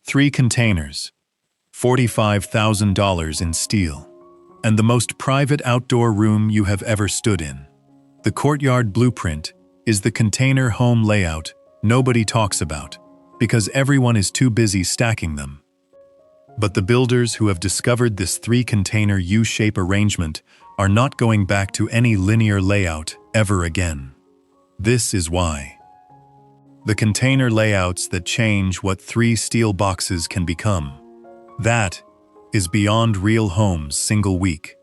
3 containers, $45,000 in steel, and the most private outdoor room you have ever stood in. The Courtyard blueprint is the container home layout nobody talks about because everyone is too busy stacking them. But the builders who have discovered this 3-container U-shape arrangement are not going back to any linear layout ever again. This is why. The container layouts that change what 3 steel boxes can become. That is Beyond Real Homes Single Week.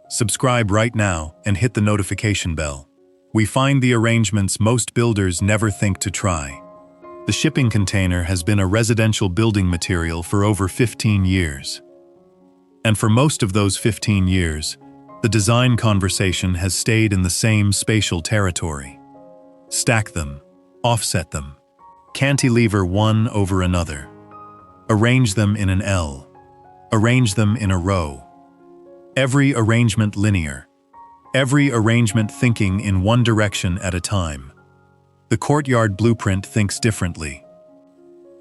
Subscribe right now and hit the notification bell. We find the arrangements most builders never think to try. The shipping container has been a residential building material for over 15 years. And for most of those 15 years, the design conversation has stayed in the same spatial territory. Stack them, offset them, cantilever one over another. Arrange them in an L. Arrange them in a row. Every arrangement linear. Every arrangement thinking in one direction at a time. The Courtyard blueprint thinks differently.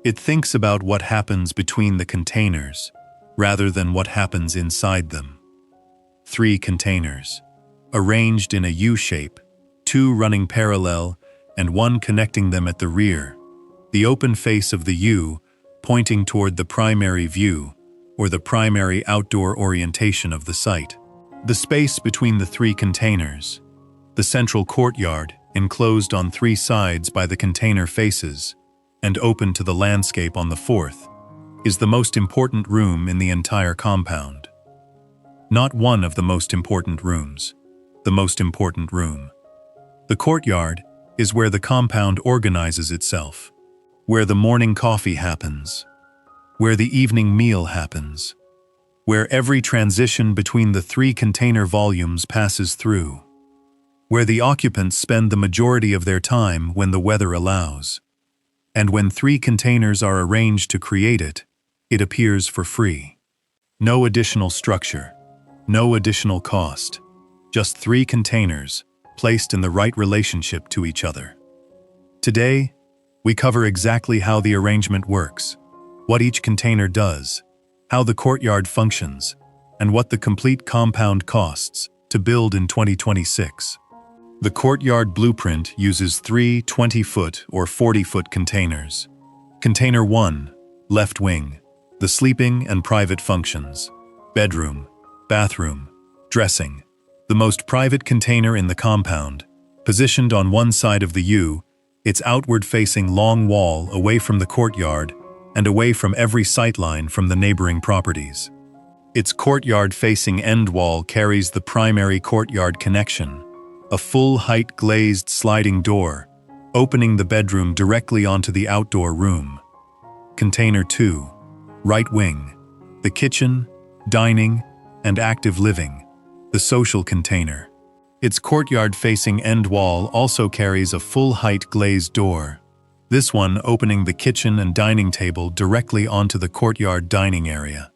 It thinks about what happens between the containers, rather than what happens inside them. 3 containers, arranged in a U-shape, 2 running parallel, and 1 connecting them at the rear. The open face of the U pointing toward the primary view, or the primary outdoor orientation of the site. The space between the 3 containers, the central courtyard, enclosed on 3 sides by the container faces, and open to the landscape on the 4th, is the most important room in the entire compound. Not one of the most important rooms, the most important room. The courtyard is where the compound organizes itself, where the morning coffee happens, where the evening meal happens, where every transition between the 3 container volumes passes through, where the occupants spend the majority of their time when the weather allows. And when 3 containers are arranged to create it, it appears for free. No additional structure, no additional cost, just 3 containers placed in the right relationship to each other. Today, we cover exactly how the arrangement works, what each container does, how the courtyard functions, and what the complete compound costs to build in 2026. The Courtyard blueprint uses 3 20-foot or 40-foot containers. Container 1, left wing, the sleeping and private functions. Bedroom, bathroom, dressing. The most private container in the compound, positioned on one side of the U, its outward-facing long wall away from the courtyard and away from every sightline from the neighboring properties. Its courtyard-facing end wall carries the primary courtyard connection, a full-height glazed sliding door, opening the bedroom directly onto the outdoor room. Container 2, right wing, the kitchen, dining, and active living, the social container. Its courtyard-facing end wall also carries a full-height glazed door, this one opening the kitchen and dining table directly onto the courtyard dining area.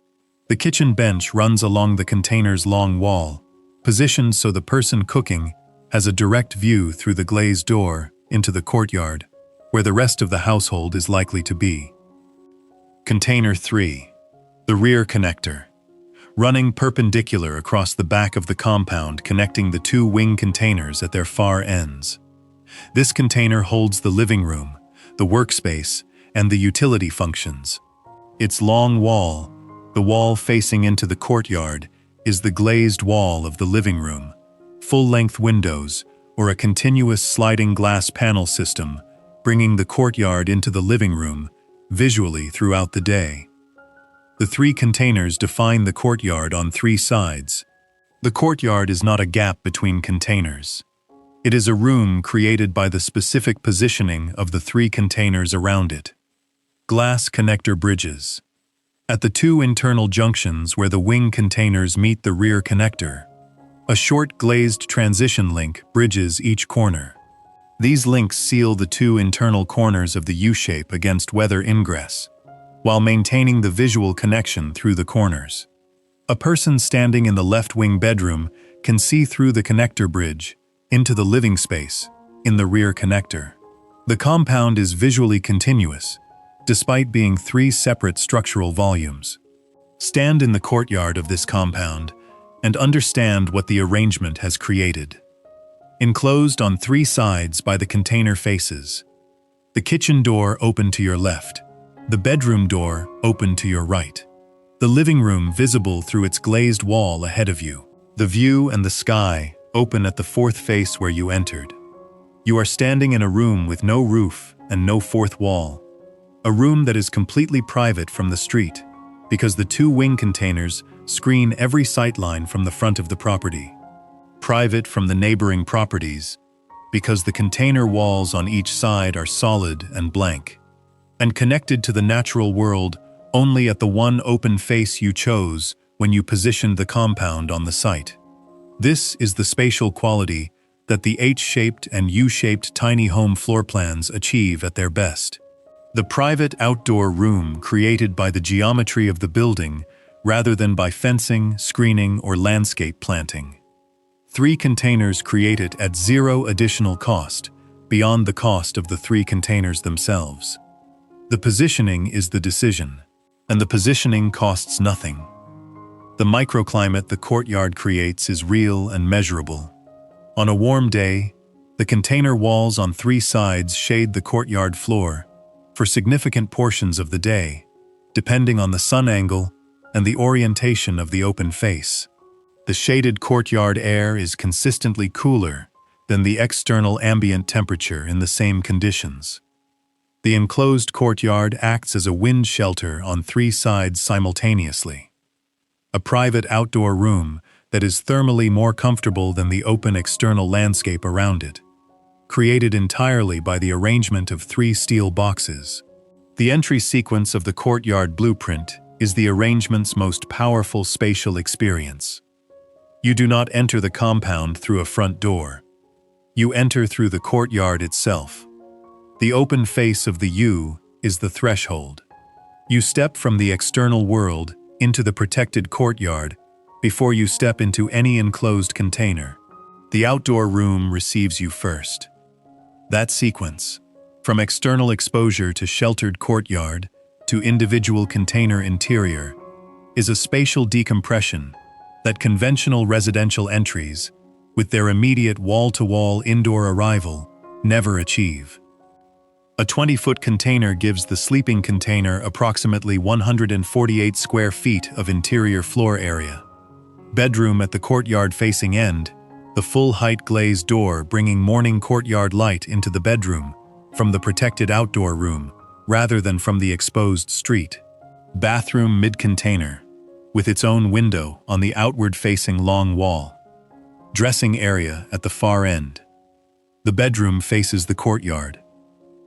The kitchen bench runs along the container's long wall, positioned so the person cooking has a direct view through the glazed door into the courtyard, where the rest of the household is likely to be. Container 3, the rear connector, running perpendicular across the back of the compound connecting the 2 wing containers at their far ends. This container holds the living room, the workspace, and the utility functions. Its long wall, the wall facing into the courtyard, is the glazed wall of the living room. Full-length windows, or a continuous sliding glass panel system, bringing the courtyard into the living room visually throughout the day. The 3 containers define the courtyard on 3 sides. The courtyard is not a gap between containers. It is a room created by the specific positioning of the 3 containers around it. Glass connector bridges. At the 2 internal junctions where the wing containers meet the rear connector, a short glazed transition link bridges each corner. These links seal the 2 internal corners of the U-shape against weather ingress, while maintaining the visual connection through the corners. A person standing in the left wing bedroom can see through the connector bridge into the living space in the rear connector. The compound is visually continuous, despite being three separate structural volumes. Stand in the courtyard of this compound and understand what the arrangement has created. Enclosed on three sides by the container faces. The kitchen door open to your left. The bedroom door open to your right. The living room visible through its glazed wall ahead of you. The view and the sky open at the fourth face where you entered. You are standing in a room with no roof and no fourth wall. A room that is completely private from the street, because the two wing containers screen every sightline from the front of the property. Private from the neighboring properties, because the container walls on each side are solid and blank, and connected to the natural world only at the one open face you chose when you positioned the compound on the site. This is the spatial quality that the H-shaped and U-shaped tiny home floor plans achieve at their best. The private outdoor room created by the geometry of the building rather than by fencing, screening, or landscape planting. Three containers created at zero additional cost, beyond the cost of the three containers themselves. The positioning is the decision, and the positioning costs nothing. The microclimate the courtyard creates is real and measurable. On a warm day, the container walls on three sides shade the courtyard floor for significant portions of the day, depending on the sun angle and the orientation of the open face. The shaded courtyard air is consistently cooler than the external ambient temperature in the same conditions. The enclosed courtyard acts as a wind shelter on three sides simultaneously. A private outdoor room that is thermally more comfortable than the open external landscape around it, created entirely by the arrangement of three steel boxes. The entry sequence of the courtyard blueprint is the arrangement's most powerful spatial experience. You do not enter the compound through a front door. You enter through the courtyard itself. The open face of the U is the threshold. You step from the external world into the protected courtyard before you step into any enclosed container. The outdoor room receives you first. That sequence, from external exposure to sheltered courtyard to individual container interior, is a spatial decompression that conventional residential entries, with their immediate wall-to-wall indoor arrival, never achieve. A 20-foot container gives the sleeping container approximately 148 square feet of interior floor area. Bedroom at the courtyard facing end, the full-height glazed door bringing morning courtyard light into the bedroom from the protected outdoor room rather than from the exposed street. Bathroom mid-container, with its own window on the outward-facing long wall. Dressing area at the far end. The bedroom faces the courtyard.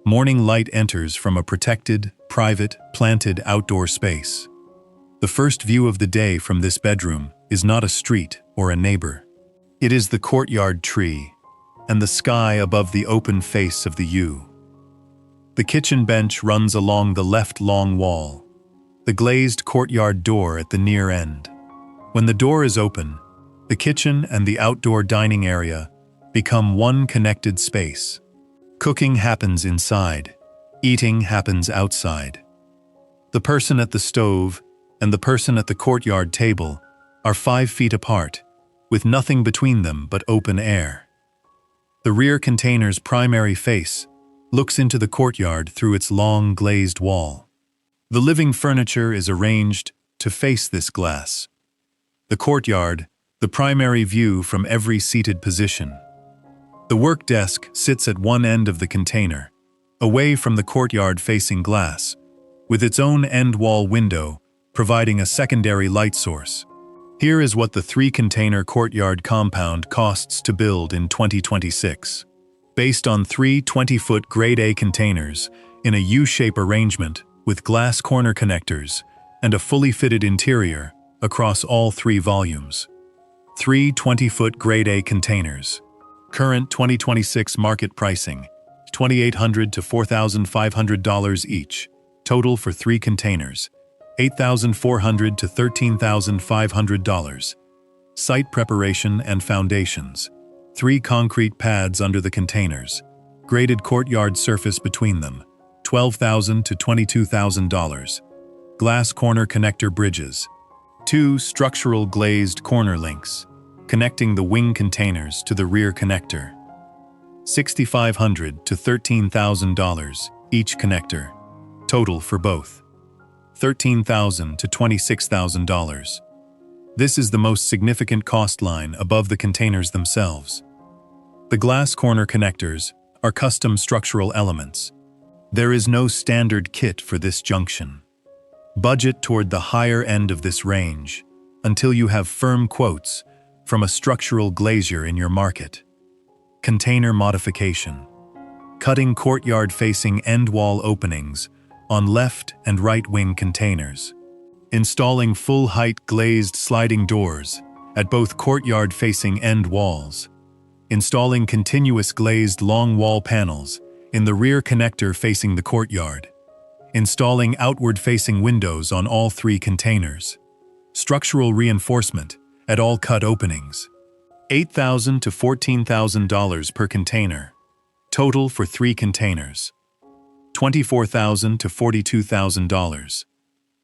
Morning light enters from a protected, private, planted outdoor space. The first view of the day from this bedroom is not a street or a neighbor. It is the courtyard tree and the sky above the open face of the U. The kitchen bench runs along the left long wall, the glazed courtyard door at the near end. When the door is open, the kitchen and the outdoor dining area become one connected space. Cooking happens inside, eating happens outside. The person at the stove and the person at the courtyard table are 5 feet apart, with nothing between them but open air. The rear container's primary face looks into the courtyard through its long glazed wall. The living furniture is arranged to face this glass. The courtyard, the primary view from every seated position. The work desk sits at one end of the container, away from the courtyard-facing glass, with its own end-wall window providing a secondary light source. Here is what the 3-container courtyard compound costs to build in 2026. Based on 3 20-foot Grade A containers in a U-shape arrangement with glass corner connectors and a fully fitted interior across all 3 volumes. 3 20-foot Grade A containers. Current 2026 market pricing, $2,800 to $4,500 each. Total for 3 containers, $8,400 to $13,500. Site preparation and foundations. 3 concrete pads under the containers. Graded courtyard surface between them. $12,000 to $22,000. Glass corner connector bridges. 2 structural glazed corner links, connecting the wing containers to the rear connector. $6,500 to $13,000 each connector. Total for both. $13,000 to $26,000. This is the most significant cost line above the containers themselves. The glass corner connectors are custom structural elements. There is no standard kit for this junction. Budget toward the higher end of this range until you have firm quotes from a structural glazier in your market. Container modification. Cutting courtyard-facing end wall openings on left and right wing containers. Installing full-height glazed sliding doors at both courtyard-facing end walls. Installing continuous glazed long wall panels in the rear connector facing the courtyard. Installing outward-facing windows on all 3 containers. Structural reinforcement at all cut openings. $8,000 to $14,000 per container. Total for 3 containers. $24,000 to $42,000.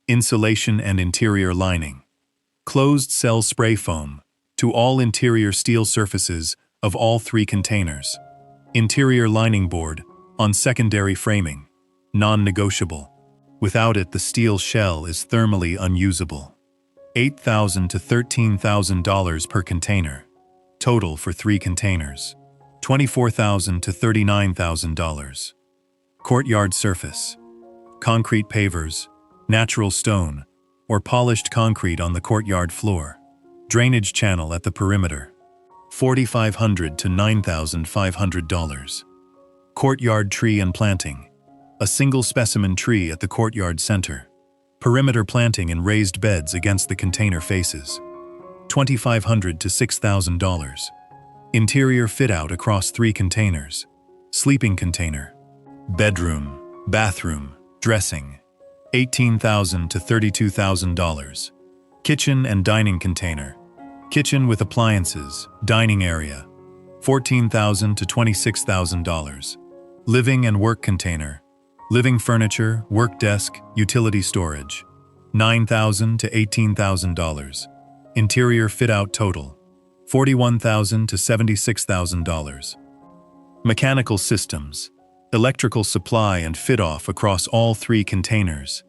Insulation and interior lining. Closed cell spray foam to all interior steel surfaces of all 3 containers. Interior lining board on secondary framing. Non-negotiable. Without it, the steel shell is thermally unusable. $8,000 to $13,000 per container. Total for 3 containers. $24,000 to $39,000. Courtyard surface. Concrete pavers, natural stone, or polished concrete on the courtyard floor. Drainage channel at the perimeter. $4,500 to $9,500. Courtyard tree and planting. A single specimen tree at the courtyard center. Perimeter planting in raised beds against the container faces. $2,500 to $6,000. Interior fit-out across 3 containers. Sleeping container. Bedroom, bathroom, dressing. $18,000 to $32,000. Kitchen and dining container. Kitchen with appliances, dining area. $14,000 to $26,000. Living and work container. Living furniture, work desk, utility storage. $9,000 to $18,000. Interior fit-out total. $41,000 to $76,000. Mechanical systems. Electrical supply and fit-off across all 3 containers.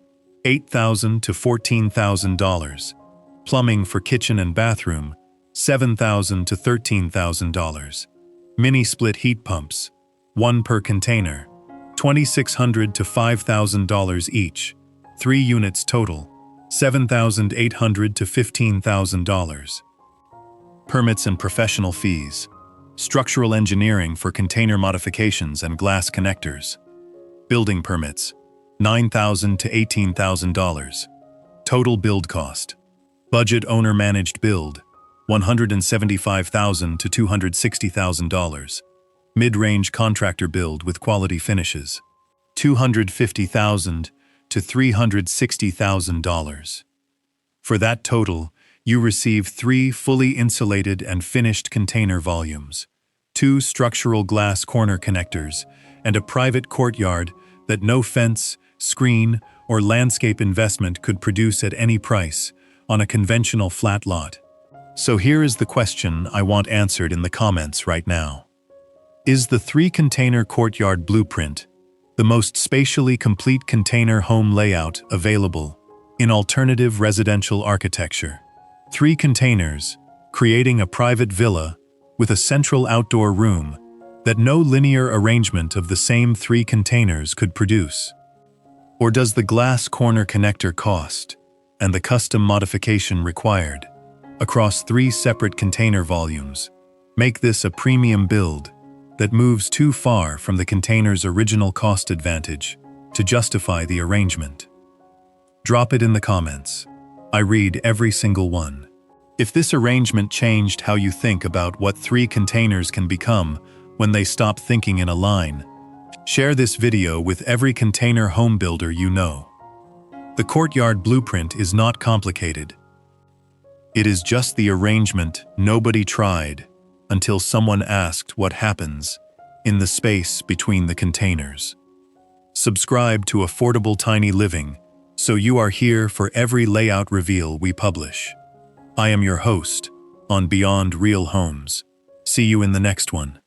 $8,000 to $14,000. Plumbing for kitchen and bathroom. $7,000 to $13,000. Mini split heat pumps. 1 per container. $2,600 to $5,000 each. 3 units total. $7,800 to $15,000. Permits and professional fees. Structural engineering for container modifications and glass connectors. Building permits. $9,000 to $18,000. Total build cost. Budget owner-managed build. $175,000 to $260,000. Mid-range contractor build with quality finishes. $250,000 to $360,000. For that total, you receive 3 fully insulated and finished container volumes, 2 structural glass corner connectors, and a private courtyard that no fence, screen, or landscape investment could produce at any price on a conventional flat lot. So here is the question I want answered in the comments right now. Is the 3-container courtyard blueprint the most spatially complete container home layout available in alternative residential architecture? 3 containers, creating a private villa with a central outdoor room that no linear arrangement of the same 3 containers could produce? Or does the glass corner connector cost and the custom modification required across 3 separate container volumes make this a premium build that moves too far from the container's original cost advantage to justify the arrangement? Drop it in the comments. I read every single one. If this arrangement changed how you think about what 3 containers can become when they stop thinking in a line, share this video with every container home builder you know. The courtyard blueprint is not complicated. It is just the arrangement nobody tried until someone asked what happens in the space between the containers. Subscribe to Affordable Tiny Living so you are here for every layout reveal we publish. I am your host on Beyond Real Homes. See you in the next one.